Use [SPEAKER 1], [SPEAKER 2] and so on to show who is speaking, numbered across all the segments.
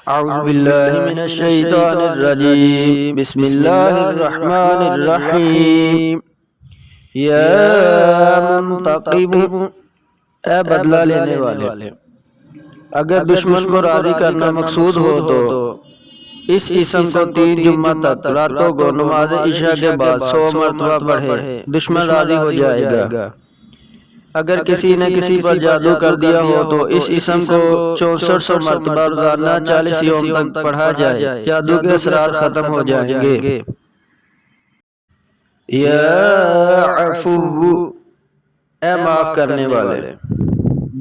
[SPEAKER 1] اعوذ باللہ من الشیطان الرجیم بسم اللہ الرحمن الرحیم یا منتقم اے بدلہ لینے والے، اگر دشمن کو راضی کرنا مقصود ہو تو اس اسم کو 3 جمعہ تک راتوں کو نماز عشاء کے بعد 100 مرتبہ پڑھے، دشمن راضی ہو جائے گا۔ اگر کسی نے کسی پر جادو کر دیا ہو تو اس اسم کو 6400 مرتبہ روزانہ 40 یوم تک پڑھا جائے، جادو کے اثرات ختم ہو جائیں گے۔ یا عفو اے معاف کرنے والے،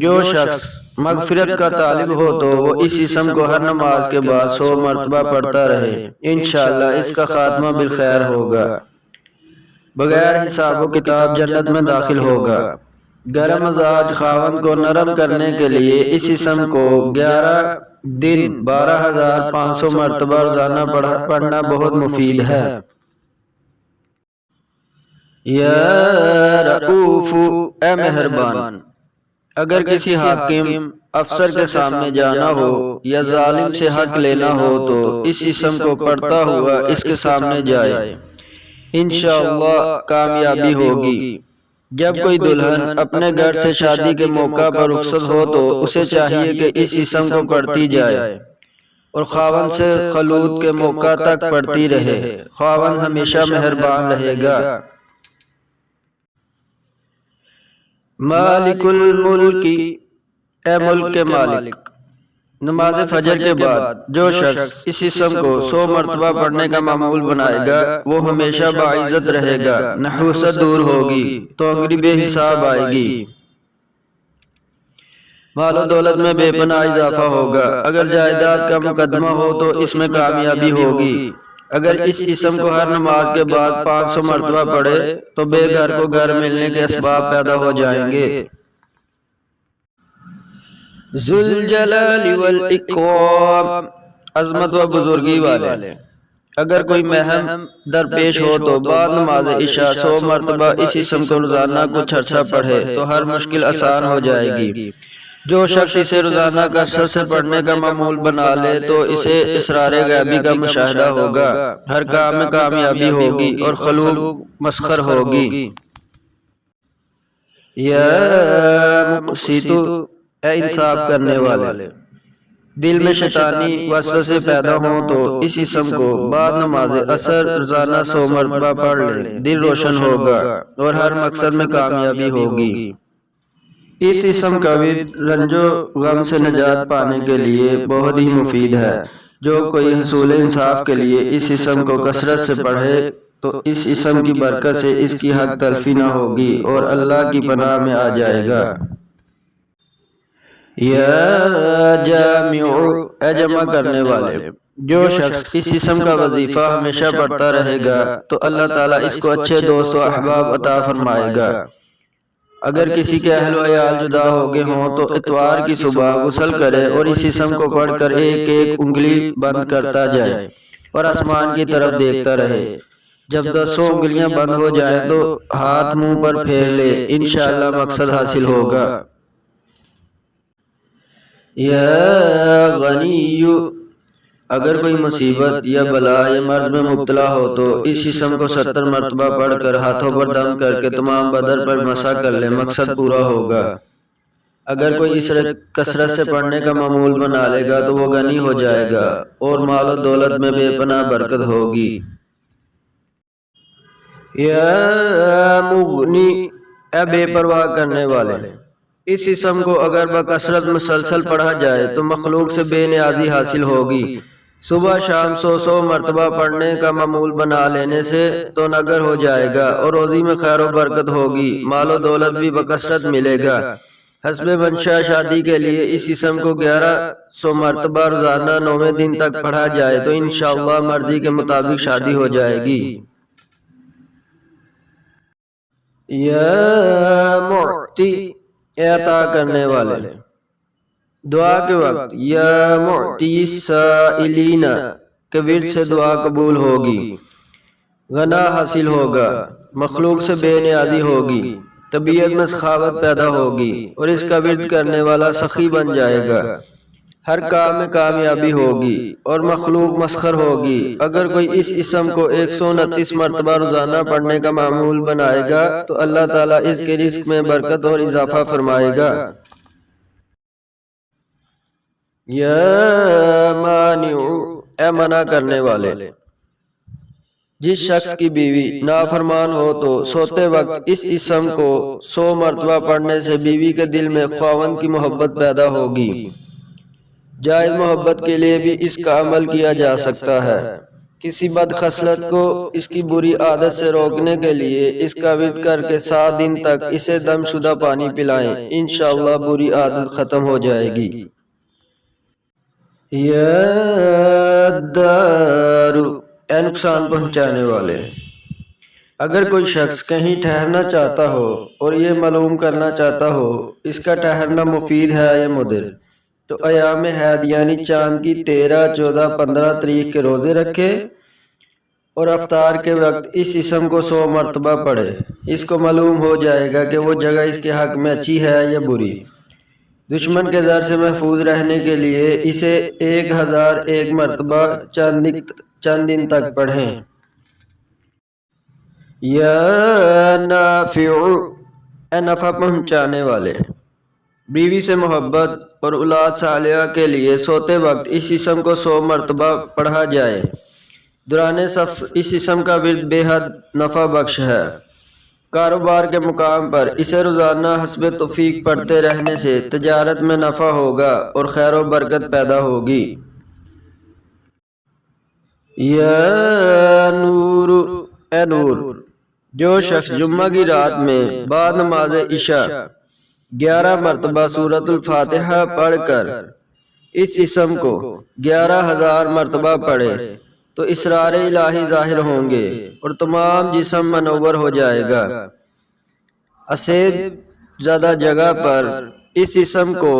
[SPEAKER 1] جو شخص مغفرت کا طالب ہو تو وہ اس اسم کو ہر نماز کے بعد 100 مرتبہ پڑھتا رہے، انشاءاللہ اس کا خاتمہ بالخیر ہوگا، بغیر حساب و کتاب جنت میں داخل ہوگا۔ گرم مزاج خاوند کو نرم کرنے کے لیے اس اسم کو 11 دن 12500 مرتبہ روزانہ پڑھنا بہت مفید ہے۔ یا رؤوف اے مہربان، اگر کسی حاکم افسر کے سامنے جانا ہو یا ظالم سے حق لینا ہو تو اس اسم کو پڑھتا ہوا اس کے سامنے جائے، انشاءاللہ کامیابی ہوگی۔ جب کوئی دلہن اپنے گھر سے شادی کے موقع پر رخصت ہو تو اسے چاہیے کہ اس اسم کو پڑھتی جائے اور خاوند سے خلوت کے موقع تک پڑھتی رہے، خاوند ہمیشہ مہربان رہے گا۔ مالک الملک اے ملک کے مالک، نماز فجر کے بعد جو شخص اس اسم کو 100 مرتبہ پڑھنے کا معمول بنائے گا وہ ہمیشہ باعزت رہے گا، نحوست دور ہوگی، تونگری بے حساب آئے گی، مال و دولت میں بے پناہ اضافہ ہوگا، اگر جائیداد کا مقدمہ ہو تو اس میں کامیابی ہوگی۔ اگر اس اسم کو ہر نماز کے بعد 500 مرتبہ پڑھے تو بے گھر کو گھر ملنے کے اسباب پیدا ہو جائیں گے۔ ذوالجلال والاکرام عظمت و بزرگی والے، اگر کوئی مہم درپیش ہو تو بعد نماز عشاء 100 مرتبہ اس اسم کو روزانہ کچھ عرصہ پڑھے تو ہر مشکل آسان ہو جائے گی۔ جو شخص اسے روزانہ کثرت سے پڑھنے کا معمول بنا لے تو اسے اسرار غیبی کا مشاہدہ ہوگا، ہر کام میں کامیابی ہوگی اور خلوق مسخر ہوگی۔ یا مقسط اے انصاف کرنے والے، دل میں شیطانی وسوسے پیدا ہوں تو اس اسم کو بعد نماز عصر روزانہ 100 مرتبہ پڑھ لیں، دل روشن ہوگا اور ہر مقصد میں کامیابی ہوگی۔ اس اسم کا ورد رنج و غم سے نجات پانے کے لیے بہت ہی مفید ہے۔ جو کوئی حصول انصاف کے لیے اس اسم کو کثرت سے پڑھے تو اس اسم کی برکت سے اس کی حق تلفی نہ ہوگی اور اللہ کی پناہ میں آ جائے گا۔ یا جامع اے جمع کرنے والے، جو شخص اس اسم کا وظیفہ ہمیشہ پڑھتا رہے گا تو اللہ تعالیٰ اس کو اچھے دوست و احباب عطا فرمائے گا۔ اگر کسی کے اہل و عیال جدا ہو گئے ہوں تو اتوار کی صبح غسل کرے اور اس اسم کو پڑھ کر ایک ایک انگلی بند کرتا جائے اور آسمان کی طرف دیکھتا رہے۔ جب 10 انگلیاں بند ہو جائیں تو ہاتھ منہ پر پھیر لے، انشاءاللہ مقصد حاصل ہوگا۔ یا غنی اگر کوئی مصیبت یا بلا یا مرض میں مبتلا ہو تو اس اسم کو 70 مرتبہ پڑھ کر ہاتھوں پر دم کر کے تمام بدن پر مسح کر لے، مقصد پورا ہوگا۔ اگر کوئی اس کثرت سے پڑھنے کا معمول بنا لے گا تو وہ غنی ہو جائے گا اور مال و دولت میں بے پناہ برکت ہوگی۔ یا مغنی اے بے پرواہ کرنے والے، اس اسم کو اگر بکثرت مسلسل پڑھا جائے تو مخلوق سے بے نیازی حاصل ہوگی۔ صبح شام 100 مرتبہ پڑھنے کا معمول بنا لینے سے تو نگر ہو جائے گا اور روزی میں خیر و برکت ہوگی، مال و دولت بھی بکثرت ملے گا۔ حسب منشا شادی کے لیے اس اسم کو 1100 مرتبہ روزانہ 9ویں دن تک پڑھا جائے تو انشاءاللہ مرضی کے مطابق شادی ہو جائے گی۔ یا معطی اے عطا کرنے والے، دعا کے وقت یا معطی السائلین کے ورد سے دعا قبول ہوگی، غنا حاصل ہوگا، مخلوق سے بے نیازی ہوگی، طبیعت میں سخاوت پیدا ہوگی اور اس کا ورد کرنے والا سخی بن جائے گا۔ ہر کام میں کامیابی ہوگی اور مخلوق مسخر ہوگی۔ اگر کوئی اس اسم کو 129 مرتبہ روزانہ پڑھنے کا معمول بنائے گا تو اللہ تعالیٰ اس کے رزق میں برکت اور اضافہ فرمائے گا۔ یا مانع، اے منع کرنے والے، جس شخص کی بیوی نافرمان ہو تو سوتے وقت اس اسم کو 100 مرتبہ پڑھنے سے بیوی کے دل میں خاوند کی محبت پیدا ہوگی۔ جائز محبت کے لیے بھی اس کا عمل کیا جا سکتا ہے۔ کسی بد خصلت کو اس کی بری عادت سے روکنے کے لیے اس کا ورد کر کے 7 دن تک اسے دم شدہ پانی پلائیں، انشاءاللہ بری عادت ختم ہو جائے گی۔ یا دار، اے نقصان پہنچانے والے، اگر کوئی شخص کہیں ٹھہرنا چاہتا ہو اور یہ معلوم کرنا چاہتا ہو اس کا ٹھہرنا مفید ہے یا مضر، تو ایام حید یعنی چاند کی 13، 14، 15 تاریخ کے روزے رکھے اور افطار کے وقت اس اسم کو 100 مرتبہ پڑھے۔ اس کو معلوم ہو جائے گا کہ وہ جگہ اس کے حق میں اچھی ہے یا بری۔ دشمن کے زر سے محفوظ رہنے کے لیے اسے 1001 مرتبہ چند دن تک پڑھیں۔ یا نافع، اے نفع پہنچانے والے، بیوی سے محبت اور اولاد صالحہ کے لیے سوتے وقت اس اسم کو 100 مرتبہ پڑھا جائے۔ دوران سفر اس اسم کا ورد بے حد نفع بخش ہے۔ کاروبار کے مقام پر اسے روزانہ حسب توفیق پڑھتے رہنے سے تجارت میں نفع ہوگا اور خیر و برکت پیدا ہوگی۔ یا نور، اے نور، جو شخص جمعہ کی رات میں بعد نماز عشاء 11 مرتبہ سورۃ الفاتحہ پڑھ کر اس اسم کو 11,000 مرتبہ پڑھے تو اسرار الہی ظاہر ہوں گے اور تمام جسم منور ہو جائے گا۔ اسیب زدہ جگہ پر اس اسم کو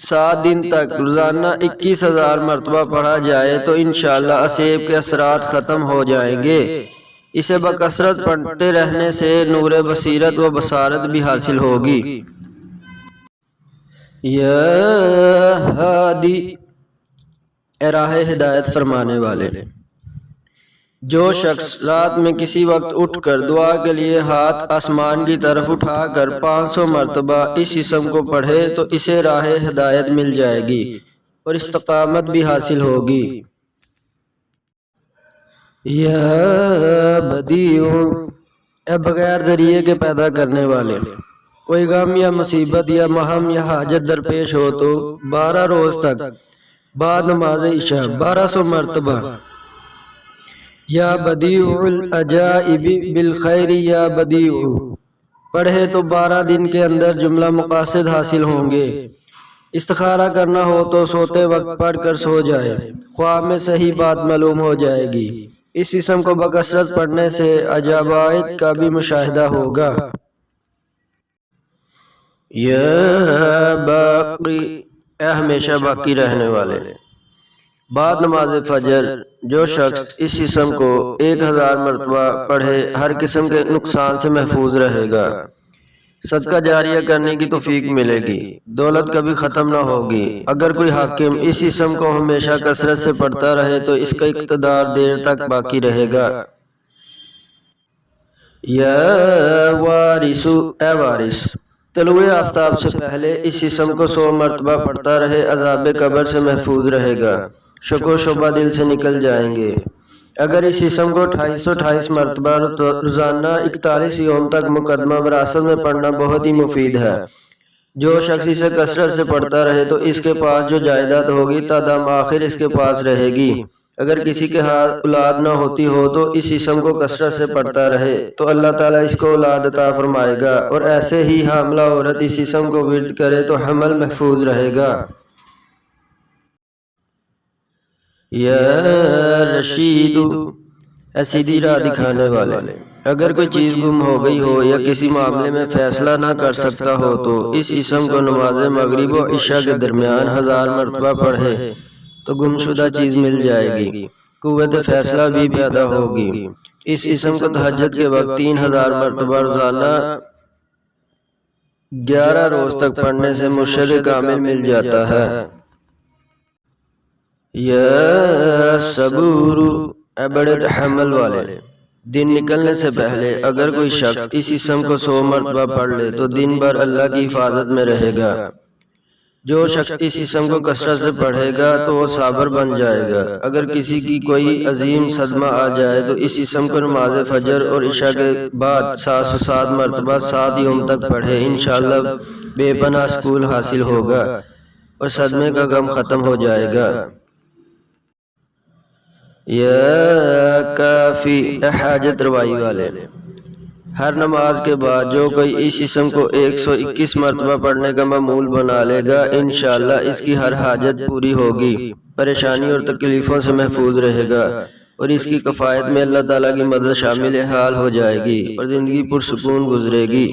[SPEAKER 1] 7 دن تک روزانہ 21,000 مرتبہ پڑھا جائے تو انشاءاللہ اسیب کے اثرات ختم ہو جائیں گے۔ اسے بکثرت پڑھتے رہنے سے نور بصیرت و بصارت بھی حاصل ہوگی۔ یا ہادی، اے راہ ہدایت فرمانے والے، جو شخص رات میں کسی وقت اٹھ کر دعا کے لیے ہاتھ آسمان کی طرف اٹھا کر 500 مرتبہ اس اسم کو پڑھے تو اسے راہ ہدایت مل جائے گی اور استقامت بھی حاصل ہوگی۔ یا بدیع، اے بغیر ذریعے کے پیدا کرنے والے، کوئی غم یا مصیبت یا محم یا حاجت درپیش ہو تو 12 روز تک بعد نماز عشاء 1200 مرتبہ یا بدیع العجائب بالخیر یا بدیع پڑھے تو 12 دن کے اندر جملہ مقاصد حاصل ہوں گے۔ استخارہ کرنا ہو تو سوتے وقت پڑھ کر سو جائے، خواب میں صحیح بات معلوم ہو جائے گی۔ اس اسم کو بکثرت پڑھنے سے عجائب کا بھی مشاہدہ ہوگا۔ یا باقی، اے ہمیشہ باقی رہنے والے، بعد نماز فجر جو شخص اس اسم کو 1000 مرتبہ پڑھے ہر قسم کے نقصان سے محفوظ رہے گا۔ صدقہ جاریہ کرنے کی توفیق ملے گی، دولت کبھی ختم نہ ہوگی۔ اگر کوئی حاکم اس اسم کو ہمیشہ کثرت سے پڑھتا رہے تو اس کا اقتدار دیر تک باقی رہے گا۔ یا وارث، اے وارث، طلوع آفتاب سے پہلے اس اسم کو 100 مرتبہ پڑھتا رہے، عذاب قبر سے محفوظ رہے گا، شک و شبہ دل سے نکل جائیں گے۔ اگر اس اسم کو 2828 مرتبہ روزانہ 41 یوم تک مقدمہ وراثت میں پڑھنا بہت ہی مفید ہے۔ جو شخص اسے کثرت سے پڑھتا رہے تو اس کے پاس جو جائیداد ہوگی تا دم آخر اس کے پاس رہے گی۔ اگر کسی کے ہاتھ اولاد نہ ہوتی ہو تو اس اسم کو کثرت سے پڑھتا رہے تو اللہ تعالیٰ اس کو اولاد عطا فرمائے گا، اور ایسے ہی حاملہ عورت اس اسم کو ورد کرے تو حمل محفوظ رہے گا۔ یا رشید، اے سیدھی راہ دکھانے والے، اگر کوئی چیز گم ہو گئی ہو یا کسی معاملے میں فیصلہ نہ کر سکتا ہو تو اس اسم کو نماز مغرب و عشاء کے درمیان 1000 مرتبہ پڑھے تو گمشدہ چیز مل جائے گی، قوت فیصلہ بھی پیدا ہوگی۔ اس اسم کو تہجد کے وقت 3000 مرتبہ روزانہ 11 روز تک پڑھنے سے مرشد کامل مل جاتا ہے۔ یا صبور، اے بڑے تحمل والے، دن نکلنے سے پہلے اگر کوئی شخص اس اسم کو 100 مرتبہ پڑھ لے تو دن بھر اللہ کی حفاظت میں رہے گا۔ جو شخص اس اسم کو کثرت سے پڑھے گا تو وہ صابر بن جائے گا۔ اگر کسی کی کوئی عظیم صدمہ آ جائے تو اس اسم کو نماز فجر اور عشاء کے بعد 707 مرتبہ 7 یوم تک پڑھے، انشاءاللہ بے پناہ سکون حاصل ہوگا اور صدمے کا غم ختم ہو جائے گا۔ یا کافی، اے حاجت روائی والے، ہر نماز کے بعد جو کوئی اس اسم کو 121 مرتبہ پڑھنے کا معمول بنا لے گا، انشاءاللہ اس کی ہر حاجت پوری ہوگی، پریشانی اور تکلیفوں سے محفوظ رہے گا اور اس کی کفایت میں اللہ تعالیٰ کی مدد شامل حال ہو جائے گی اور زندگی پرسکون گزرے گی۔